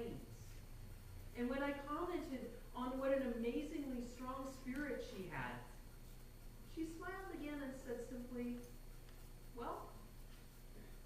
complains. And when I commented on what an amazingly strong spirit she had, she smiled again and said simply, well,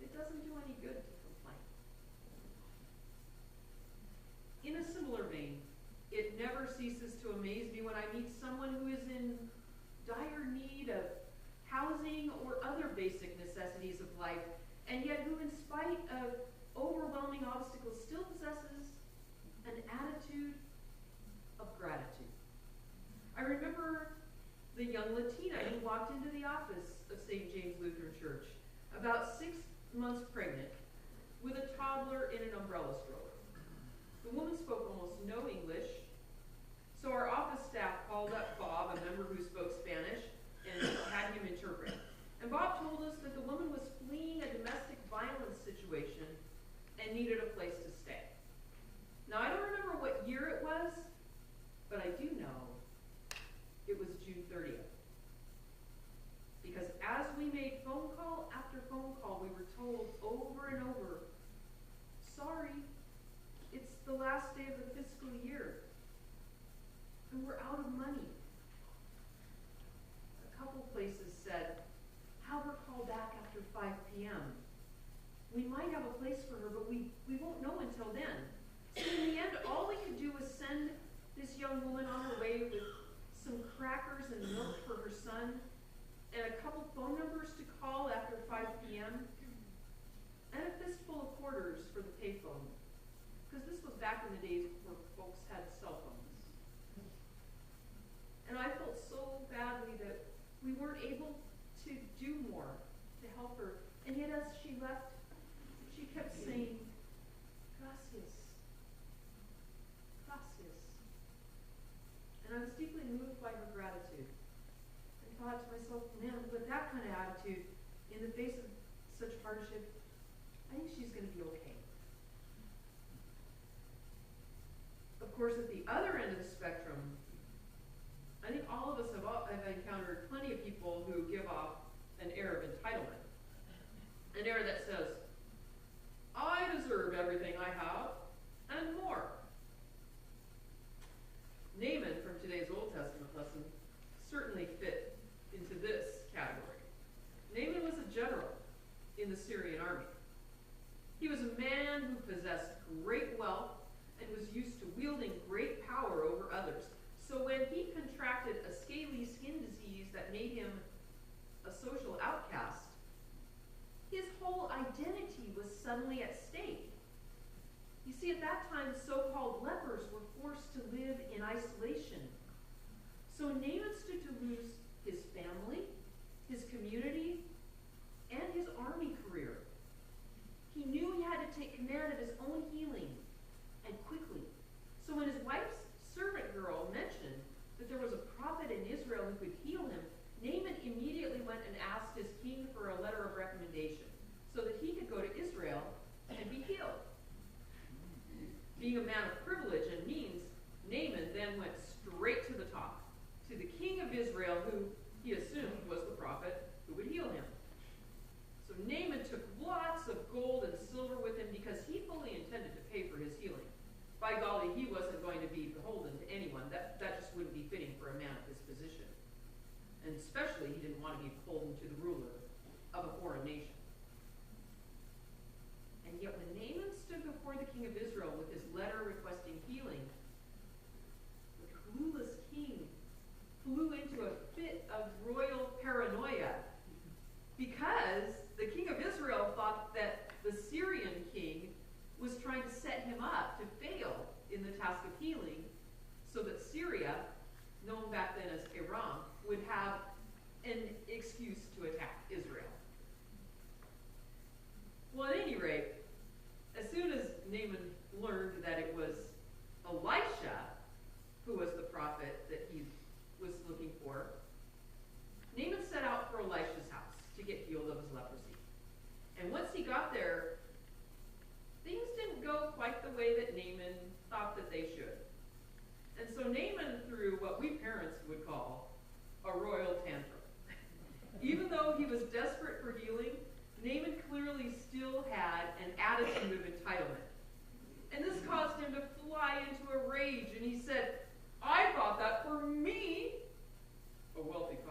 it doesn't do any good to complain. In a similar vein, it never ceases to amaze me when I meet someone who is in dire need of housing or other basic necessities of life, and yet who, in spite of overwhelming obstacles, still possesses an attitude of gratitude. I remember the young Latina who walked into the office of St. James Lutheran Church, about 6 months pregnant, with a toddler in an umbrella stroller. The woman spoke almost no English, so our office staff called up Bob, a member who spoke Spanish, and had him interpret. And Bob told us that the woman was fleeing a domestic violence situation and needed a place to stay. Now, I don't remember what year it was, but I do know it was June 30th. Because as we made phone call after phone call, we were told over and over, sorry, it's the last day of the fiscal year, and we're out of money. A couple places said, have her call back after 5 p.m. We might have a place for her, but we won't know until then. So in the end, all we could do was send this young woman on her way with some crackers and milk for her son, and a couple phone numbers to call after 5 p.m., and a fistful of quarters for the payphone, because this was back in the days where folks had cell phones. And I felt so badly that we weren't able to do more to help her. And yet as she left, she kept saying, gracias, gracias. And I was deeply moved by her gratitude. I thought to myself, man, with that kind of attitude, in the face of such hardship, I think she's going to be okay. Of course, at the other end of the spectrum, I think all of us have encountered plenty of people who give off an air of entitlement. An air that says, I deserve everything I have, and more. Naaman from today's Old Testament lesson certainly fit into this category. Naaman was a general in the Syrian army. He was a man who possessed great wealth and was used to wielding great power over others. So when he contracted a scaly skin disease that made him a social outcast, his whole identity was suddenly at stake. You see, at that time, so-called lepers were forced to live in isolation. So Naaman stood to lose his family, his community, and his army career. He knew he had to take command of his own healing, and quickly. So when his wife's servant girl mentioned that there was a prophet in Israel who could heal him, Naaman immediately went and asked his king for a letter of recommendation so that he could go to Israel and be healed. Being a man of privilege and means, Naaman then went straight to the top, to the king of Israel, who he assumed was the prophet who would heal him. So Naaman took lots of gold and silver with him because he fully intended to pay for his healing. By golly, he wasn't going to be beholden to anyone. That just wouldn't be fitting for a man of his position. And especially, he didn't want to be beholden to the ruler of a foreign nation. And yet when Naaman stood before the king of Israel with his letter requesting healing, the clueless king flew into a fit of royal paranoia because the king of Israel thought that the Syrian king was trying to set him up to fail in the task of healing so that Syria, known back then as Iran, would have an excuse to attack Israel. Well, at any rate, as soon as Naaman learned that it was Elisha who was the prophet that he was looking for, Naaman set out for Elisha's house to get healed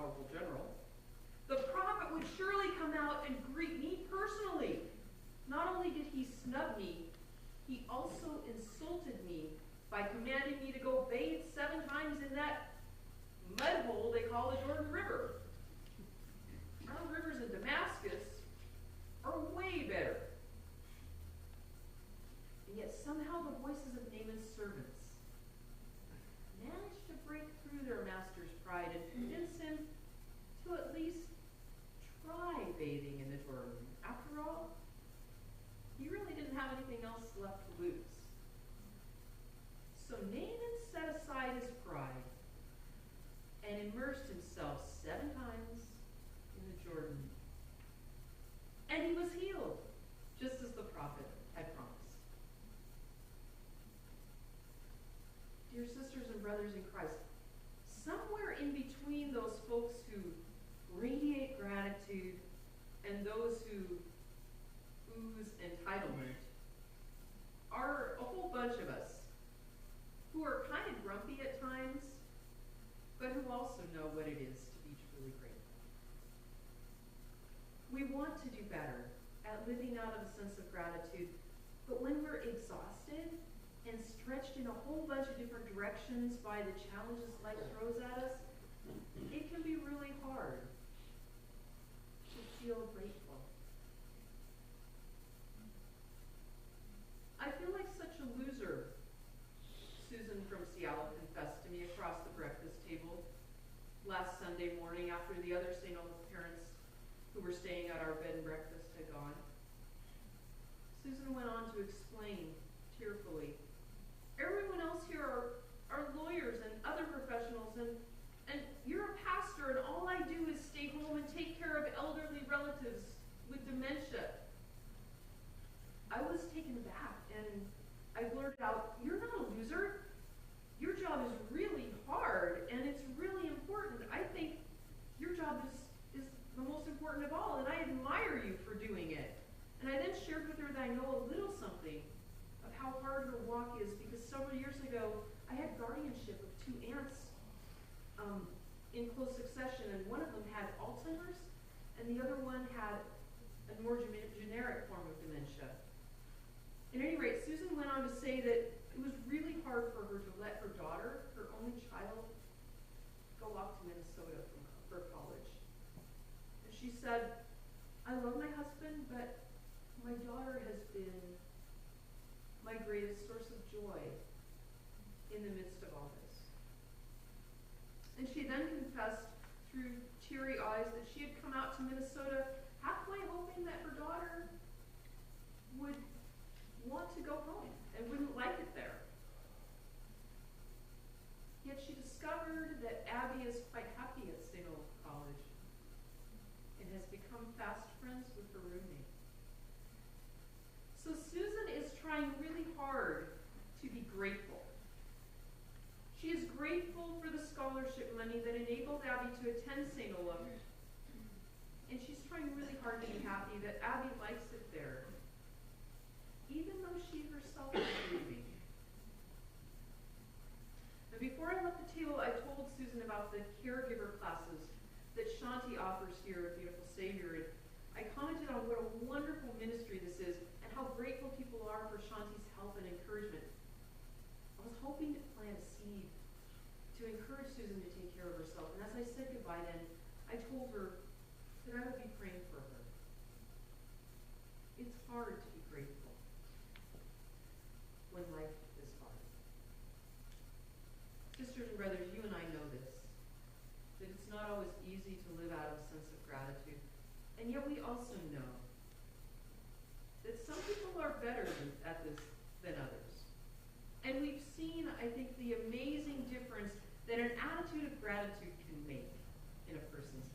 powerful general, the prophet would surely come out and greet me personally. Not only did he snub me, he also insulted me by commanding me to go bathe 7 times in that mud hole they call the Jordan River. Our rivers in Damascus are way better. And yet somehow the voices of Naaman's servants managed to break through their master's pride and convince him to at least try bathing in the Jordan. After all, he really didn't have anything else left to lose. So Naaman set aside his pride and immersed himself 7 times in the Jordan. And he was healed, just as the prophet had promised. Dear sisters and brothers in Christ, somewhere in between those folks who radiate gratitude and those who ooze entitlement are a whole bunch of us who are kind of grumpy at times, but who also know what it is to be truly grateful. We want to do better at living out of a sense of gratitude, but when we're exhausted and stretched in a whole bunch of different directions by the challenges life throws at us, it can be really hard to feel grateful. I feel like such a loser, Susan from Seattle confessed to me across the breakfast table last Sunday morning after the other St. Olaf parents who were staying at our bed and breakfast had gone. Susan went on to explain tearfully, everyone else here are lawyers and other professionals, and you're a pastor, and all I do is stay home and take care of elderly relatives with dementia. I was taken aback, and I blurted out, you're not a loser. Your job is really hard, and it's really important. I think your job is the most important of all, and I admire you for doing it. And I then shared with her that I know a little something of how hard her walk is, because several years ago, I had guardianship of 2 aunts in close succession, and one of them had Alzheimer's, and the other one had a more generic form of dementia. At any rate, Susan went on to say that it was really hard for her to let her daughter, her only child, go off to Minnesota for college. And she said, I love my husband, but my daughter has been my greatest source of joy in the midst of all this. And she then confessed through teary eyes that she had come out to Minnesota halfway hoping that her daughter would want to go home and wouldn't like it there. Yet she discovered that Abby is quite happy at St. Olaf College and has become fast friends with her roommate. So Susan is trying really hard to be grateful. She is grateful for the scholarship money that enabled Abby to attend St. Olaf, and she's trying really hard to be happy that Abby likes it there, even though she herself is grieving. And before I left the table, I told Susan about the caregiver classes that Shanti offers here at Beautiful Savior, and I commented on what a wonderful ministry this is and how grateful people are for Shanti's help and encouragement. I was hoping to plant a seed to encourage Susan to take care of herself, and as I said goodbye then, I told her that I would be praying for her. It's hard to be grateful when life is hard. Sisters and brothers, you and I know this, that it's not always easy to live out of a sense of gratitude, and yet we also know that some people are better at this than others. And we've seen, I think, the amazing difference that an attitude of gratitude can make in a person's